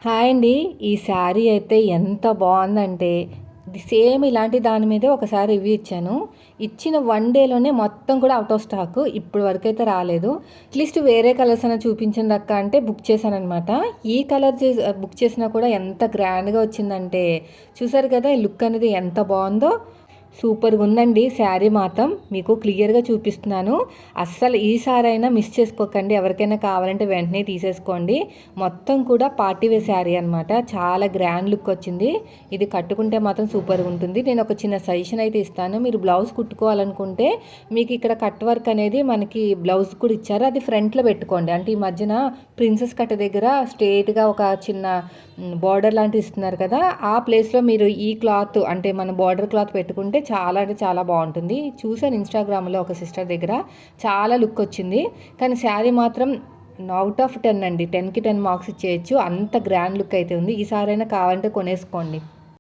Hi అండి. ఈ శారీ అయితే ఎంత బాగుందంటే సేమ్ ఇలాంటి దాని మీదే ఒకసారి రివ్యూ ఇచ్చాను. ఇచ్చిన 1 డేలోనే మొత్తం కూడా అవుట్ ఆఫ్ స్టాక్. ఇప్పుడు వరకు అయితే రాలేదు. అట్లీస్ట్ వేరే కలర్స్ అయినా చూపించండి అక్క అంటే బుక్ చేశాననమాట. ఈ కలర్ బుక్ చేసినా కూడా ఎంత గ్రాండ్గా వచ్చిందంటే చూసారు కదా, ఈ లుక్ అనేది ఎంత బాగుందో. సూపర్గా ఉందండి శారీ మాత్రం. మీకు క్లియర్గా చూపిస్తున్నాను. అస్సలు ఈసారి అయినా మిస్ చేసుకోకండి. ఎవరికైనా కావాలంటే వెంటనే తీసేసుకోండి. మొత్తం కూడా పార్టీ వేర్ శారీ అనమాట. చాలా గ్రాండ్ లుక్ వచ్చింది. ఇది కట్టుకుంటే మాత్రం సూపర్గా ఉంటుంది. నేను ఒక చిన్న సజెషన్ అయితే ఇస్తాను. మీరు బ్లౌజ్ కుట్టుకోవాలనుకుంటే మీకు ఇక్కడ కట్ వర్క్ అనేది మనకి బ్లౌజ్ కూడా ఇచ్చారు. అది ఫ్రంట్లో పెట్టుకోండి. అంటే ఈ మధ్యన ప్రిన్సెస్ కట్ దగ్గర స్ట్రేట్గా ఒక చిన్న బార్డర్ లాంటివి ఇస్తున్నారు కదా, ఆ ప్లేస్లో మీరు ఈ క్లాత్ అంటే మన బార్డర్ క్లాత్ పెట్టుకుంటే చాలా అంటే చాలా బాగుంటుంది. చూసాను ఇన్స్టాగ్రామ్లో ఒక సిస్టర్ దగ్గర, చాలా లుక్ వచ్చింది. కానీ శారీ మాత్రం అవుట్ ఆఫ్ 10 అండి. 10కి 10 మార్క్స్ ఇచ్చేయచ్చు. అంత గ్రాండ్ లుక్ అయితే ఉంది. ఈసారైనా కావాలంటే కొనేసుకోండి.